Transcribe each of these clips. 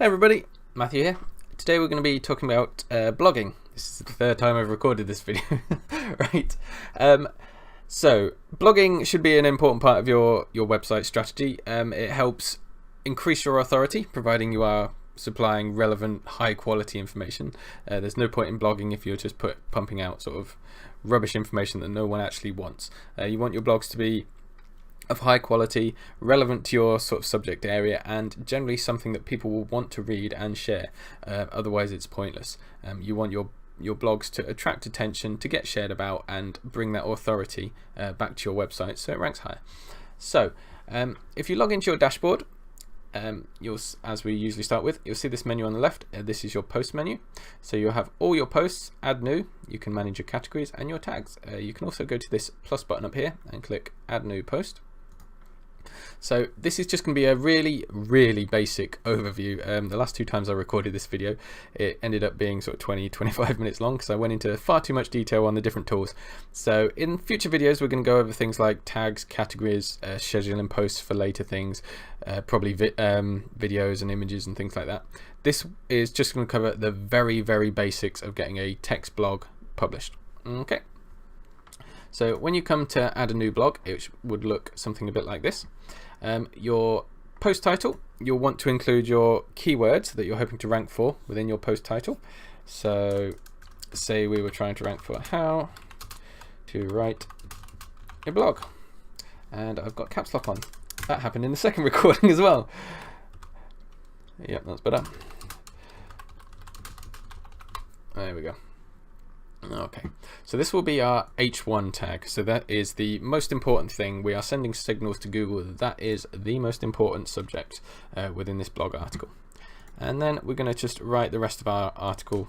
Hey everybody, Matthew here. Today we're going to be talking about blogging. This is the third time I've recorded this video, right? So blogging should be an important part of your website strategy. It helps increase your authority, providing you are supplying relevant, high quality information. There's no point in blogging if you're just pumping out sort of rubbish information that no one actually wants. You want your blogs to be of high quality, relevant to your sort of subject area, and generally something that people will want to read and share. Otherwise it's pointless. You want your blogs to attract attention, to get shared about, and bring that authority back to your website so it ranks higher. So if you log into your dashboard, as we usually start with, you'll see this menu on the left. This is your post menu. So you'll have all your posts, add new, you can manage your categories and your tags. You can also go to this plus button up here and click add new post. So this is just going to be a really basic overview. The last two times I recorded this video, it ended up being sort of 20-25 minutes long because I went into far too much detail on the different tools. So in future videos we're going to go over things like tags, categories, scheduling posts for later things, probably videos and images and things like that. This is just going to cover the very basics of getting a text blog published. Okay. So when you come to add a new blog, it would look something a bit like this. Your post title, you'll want to include your keywords that you're hoping to rank for within your post title. So say we were trying to rank for how to write a blog, and I've got caps lock on. That happened in the second recording as well. Yep, that's better. There we go. Okay, so this will be our H1 tag. So that is the most important thing. We are sending signals to Google that is the most important subject within this blog article. And then we're going to just write the rest of our article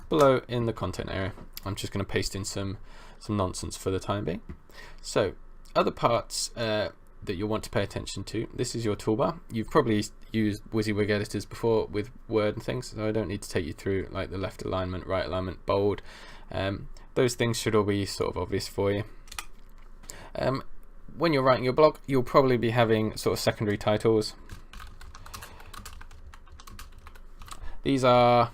below in the content area. I'm just going to paste in some nonsense for the time being. So other parts that you'll want to pay attention to. This is your toolbar. You've probably used WYSIWYG editors before with Word and things, so I don't need to take you through like the left alignment, right alignment, bold. Those things should all be sort of obvious for you. When you're writing your blog, you'll probably be having sort of secondary titles. These are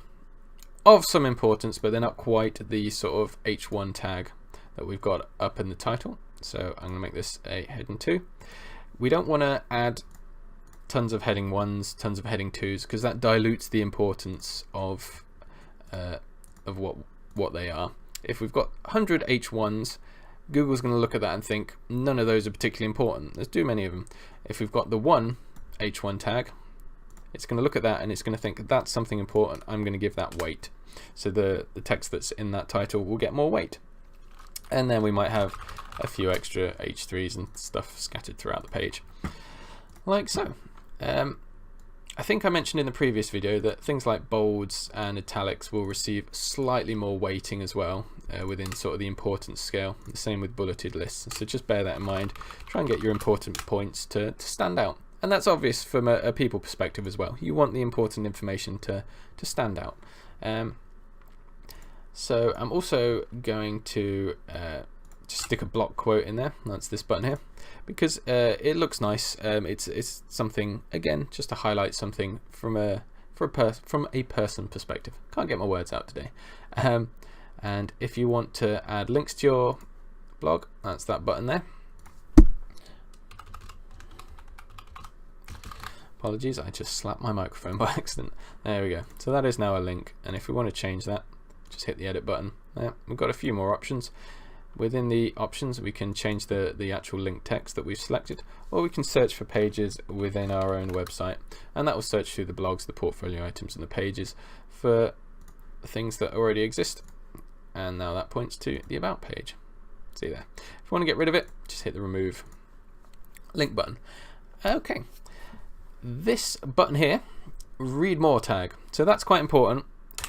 of some importance, but they're not quite the sort of H1 tag that we've got up in the title. So I'm going to make this a heading 2. We don't want to add tons of heading 1s, tons of heading 2s, because that dilutes the importance of what they are. If we've got 100 H1s, Google's going to look at that and think none of those are particularly important. There's too many of them. If we've got the one H1 tag, it's going to look at that and it's going to think that's something important. I'm going to give that weight. So the text that's in that title will get more weight. And then we might have a few extra H3s and stuff scattered throughout the page, like so. I think I mentioned in the previous video that things like bolds and italics will receive slightly more weighting as well within sort of the importance scale. The same with bulleted lists. So just bear that in mind. Try and get your important points to stand out. And that's obvious from a people perspective as well. You want the important information to stand out. So I'm also going to just stick a block quote in there. That's this button here, because it looks nice. It's something, again, just to highlight something from a person perspective. Can't get my words out today. And if you want to add links to your blog, that's that button there. Apologies, I just slapped my microphone by accident. There we go. So that is now a link, and if we want to change that, just hit the edit button. We've got a few more options. Within the options, we can change the actual link text that we've selected, or we can search for pages within our own website, and that will search through the blogs, the portfolio items, and the pages for things that already exist. And now that points to the about page. See there. If you want to get rid of it, just hit the remove link button. Okay, this button here, read more tag. So that's quite important.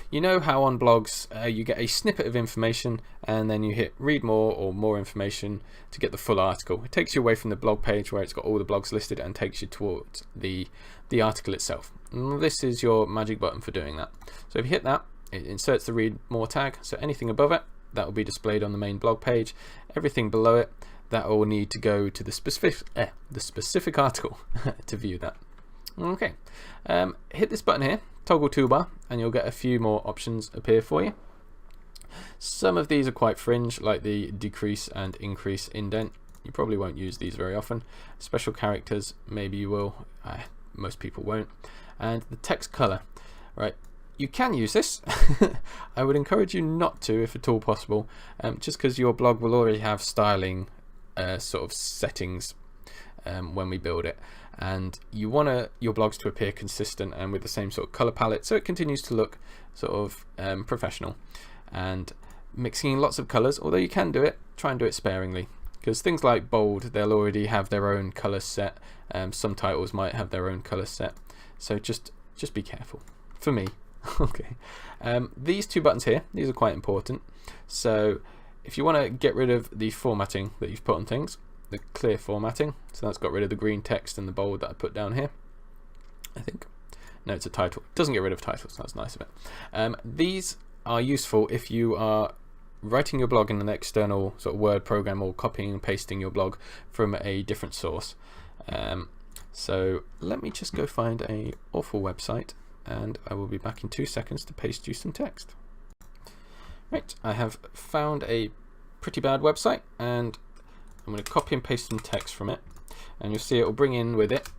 You know how on blogs you get a snippet of information and then you hit read more or more information to get the full article. It takes you away from the blog page where it's got all the blogs listed and takes you towards the article itself. And this is your magic button for doing that. So if you hit that, it inserts the read more tag. So anything above it, that will be displayed on the main blog page. Everything below it, that will need to go to the specific article to view that. Okay, hit this button here, toggle toolbar, and you'll get a few more options appear for you. Some of these are quite fringe, like the decrease and increase indent. You probably won't use these very often. Special characters, maybe you will. Most people won't. And the text color, right? You can use this. I would encourage you not to, if at all possible, just because your blog will already have styling sort of settings when we build it, and you want your blogs to appear consistent and with the same sort of color palette, so it continues to look sort of professional. And mixing in lots of colors, although you can do it, try and do it sparingly, because things like bold, they'll already have their own color set. Some titles might have their own color set, so just be careful. For me. Okay, these two buttons here, these are quite important. So if you want to get rid of the formatting that you've put on things, the clear formatting, so that's got rid of the green text and the bold that I put down here, I think. No, it's a title. It doesn't get rid of titles, that's nice of it. These are useful if you are writing your blog in an external sort of Word program, or copying and pasting your blog from a different source. So let me just go find a awful website, and I will be back in 2 seconds to paste you some text. Right, I have found a pretty bad website, and I'm going to copy and paste some text from it, and you'll see it will bring in with it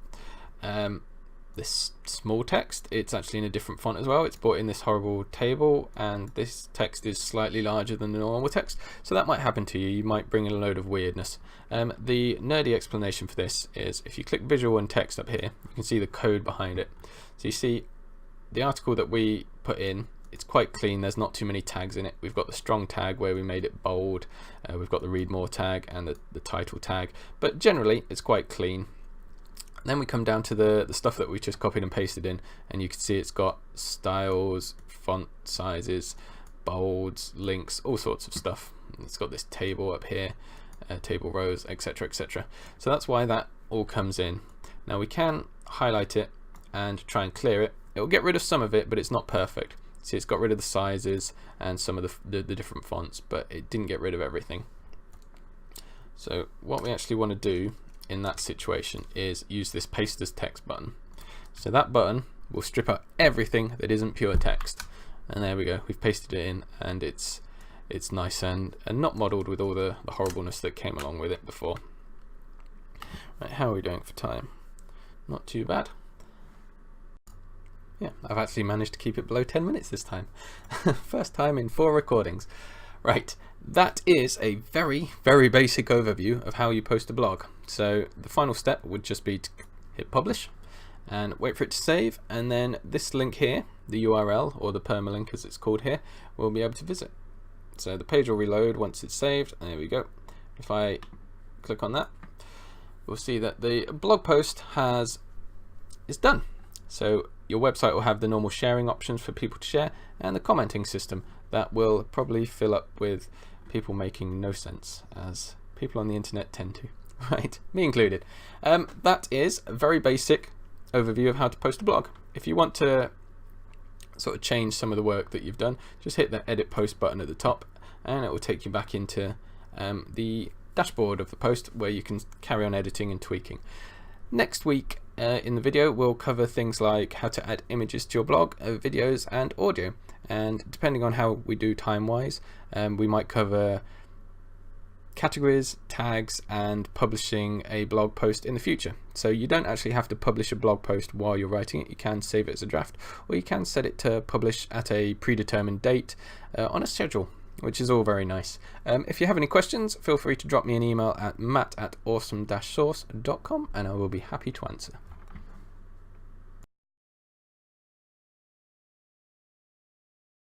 this small text. It's actually in a different font as well. It's brought in this horrible table, and this text is slightly larger than the normal text, so that might happen to you. You might bring in a load of weirdness. The nerdy explanation for this is if you click visual and text up here, you can see the code behind it. So you see the article that we put in, it's quite clean. There's not too many tags in it. We've got the strong tag where we made it bold. We've got the read more tag and the title tag, but generally it's quite clean. And then we come down to the stuff that we just copied and pasted in, and you can see it's got styles, font sizes, bolds, links, all sorts of stuff. It's got this table up here, table rows, etc, etc. So that's why that all comes in. Now we can highlight it and try and clear it. It will get rid of some of it, but it's not perfect. See, it's got rid of the sizes and some of the different fonts, but it didn't get rid of everything. So what we actually want to do in that situation is use this paste as text button. So that button will strip out everything that isn't pure text. And there we go, we've pasted it in, and it's nice and not modeled with all the horribleness that came along with it before. Right, how are we doing for time? Not too bad. Yeah, I've actually managed to keep it below 10 minutes this time. First time in 4 recordings. Right, that is a very, very basic overview of how you post a blog. So the final step would just be to hit publish and wait for it to save, and then this link here, the URL, or the permalink as it's called here, we'll be able to visit. So the page will reload once it's saved. There we go. If I click on that, we'll see that the blog post is done. So your website will have the normal sharing options for people to share, and the commenting system that will probably fill up with people making no sense, as people on the internet tend to, right? Me included. That is a very basic overview of how to post a blog. If you want to sort of change some of the work that you've done, just hit the edit post button at the top, and it will take you back into the dashboard of the post where you can carry on editing and tweaking. Next week in the video we'll cover things like how to add images to your blog, videos and audio, and depending on how we do time wise, we might cover categories, tags and publishing a blog post in the future. So you don't actually have to publish a blog post while you're writing it. You can save it as a draft, or you can set it to publish at a predetermined date on a schedule, which is all very nice. If you have any questions, feel free to drop me an email at matt@awesome-source.com and I will be happy to answer.